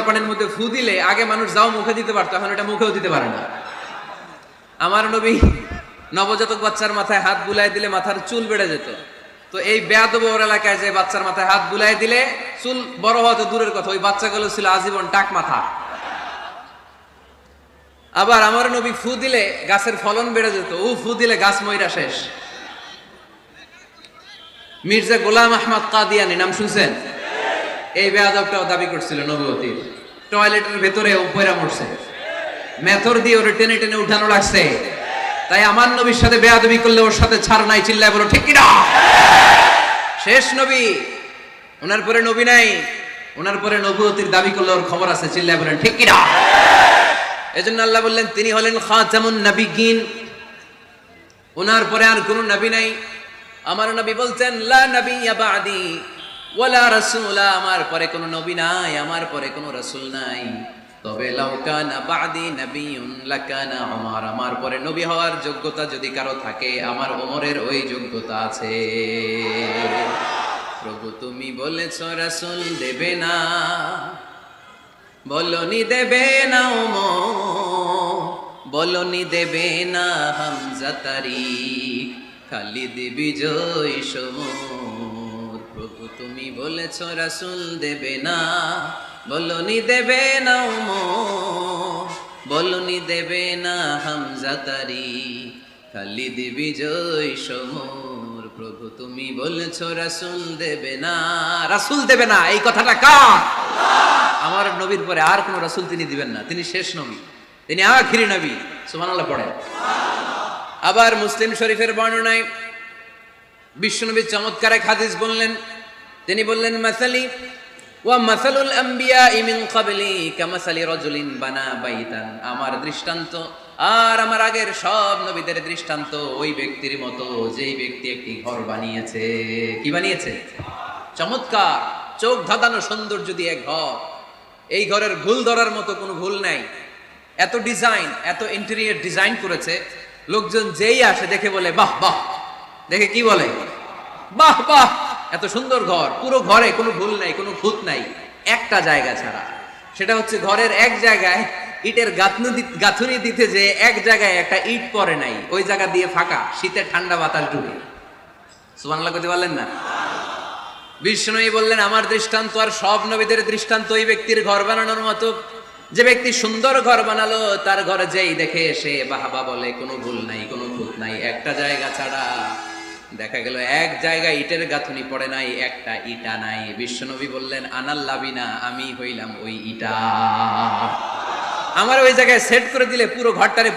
পানির মধ্যে ফু দিলে আগে মানুষ যাও মুখে দিতে পারতো, এখন এটা মুখেও দিতে পারে না। আমার নবী নবজাতক বাচ্চার মাথায় হাত বুলাই দিলে মাথার চুল বেড়ে যেত। তো এই বেয়াদব এলাকায় যে বাচ্চার মাথায় হাত বুলাই দিলে চুল বড় হওয়া তো দূরের কথা, ওই বাচ্চাগুলো ছিল আজীবন টাক মাথা। আবার আমার নবী ফু দিলে গাছের ফলন বেড়ে যেত, ও ফু দিলে গাছ মইরা শেষ। মির্জা গোলাম আহমদ কাদিয়ানি নাম শুনছেন? এই বেয়াদবটাও দাবি করছিল নবুয়তির। টয়লেটের ভেতরে উপরে মরছে, মেথর দিয়ে ওরে টেনে টেনে উঠানো লাগছে। তাই আমার নবীর সাথে বেয়াদবি করলে ওর সাথে ছাড় নাই, চিল্লায় বলো ঠিক কিনা? শেষ নবী, ওনার পরে নবী নাই, ওনার পরে নবুয়তির দাবি করলে ওর খবর আছে, চিল্লায় বলেন ঠিক কিনা? এজন্য আল্লাহ বললেন তিনি হলেন খাতামুন নবিয়্যিন, ওনার পরে আর কোনো নবী নাই। আমার নবী বলতেন লা নাবিয়্যা বা'দি ওয়ালা রাসূলা, আমার পরে কোনো নবী নাই, আমার পরে কোনো রাসূল নাই। তবে লাউ কানা বা'দি নাবিয়্যুন লাকানা উমর, আমার পরে নবী হওয়ার যোগ্যতা যদি কারো থাকে আমার ওমরের ওই যোগ্যতা আছে। প্রভু তুমি বলেছ রাসূল দেবে না, বলনি দেবে না ওমর, বলনি দেবে না হামজা তারিক, খালিদ বিজয় সমর। প্রভু তুমি বলেছ রাসূল দেবে না, বলনি দেবে না ওমর, বলনি দেবে না হামজা তারিক, খালিদ বিজয় সমর। প্রভু তুমি বলেছ রাসূল দেবে না, রাসূল দেবে না, এই কথাটা কার? আমার নবীর পরে আর কোন রাসূল তিনি দিবেন না, তিনি শেষ নবী, তিনি আখিরি নবী। সুবহানাল্লাহ পড়েন। আবার মুসলিম শরীফের বর্ণনায় বিশ্বনবী চমৎকার এক হাদিস বললেন, তিনি বললেন মাসালি ওয়া মাসালুল আম্বিয়া মিন ক্বাবলি কামাসালি রাজুলিন বানা বাইতান, আমার দৃষ্টান্ত আর আমার আগের সব নবীদের দৃষ্টান্ত ওই ব্যক্তির মতো যেই ব্যক্তি একটি ঘর বানিয়েছে। কি বানিয়েছে? চমৎকার চোখ ধাঁধানো সৌন্দর্য দিয়ে ঘর। এই ঘরের ভুল ধরার মতো কোনো ভুল নাই, এত ডিজাইন, এত ইন্টেরিয়র ডিজাইন করেছে, লোকজন যেই আসে দেখে বলে বাহ বাহ, দেখে কি বলে বাহ বাহ, এত সুন্দর ঘর। পুরো ঘরে কোনো ভুল নাই, কোনো খুঁত নাই, একটা জায়গা ছাড়া, সেটা হচ্ছে ঘরের এক জায়গায় ইটের গাঁথুনি দিতে যে এক জায়গায় একটা ইট পড়ে নাই, ওই জায়গা দিয়ে ফাঁকা, শীতের ঠান্ডা বাতাস ঢুকে। সুবহানাল্লাহ কইতে পারলেন না? বিষ্ণুই বললেন আমার দৃষ্টান্ত আর সব নবীদের দৃষ্টান্ত ওই ব্যক্তির ঘর বানানোর মতো, যে ব্যক্তি সুন্দর ঘর বানালো তার ঘরে যেই দেখে সে বাহবা বলে, কোনো ভুল নাই, কোনো খুঁত নাই, একটা জায়গা ছাড়া। দেখা গেল এক জায়গায় ইটের গাঁথুনি পড়ে নাই, একটা ইটা নাই। বিশ্বনবী বললেন আনাল লাবিনা, আমি হইলাম ওই ইটা, আমার ওই জায়গায় সেট করে দিলে পুরো ঘরটারে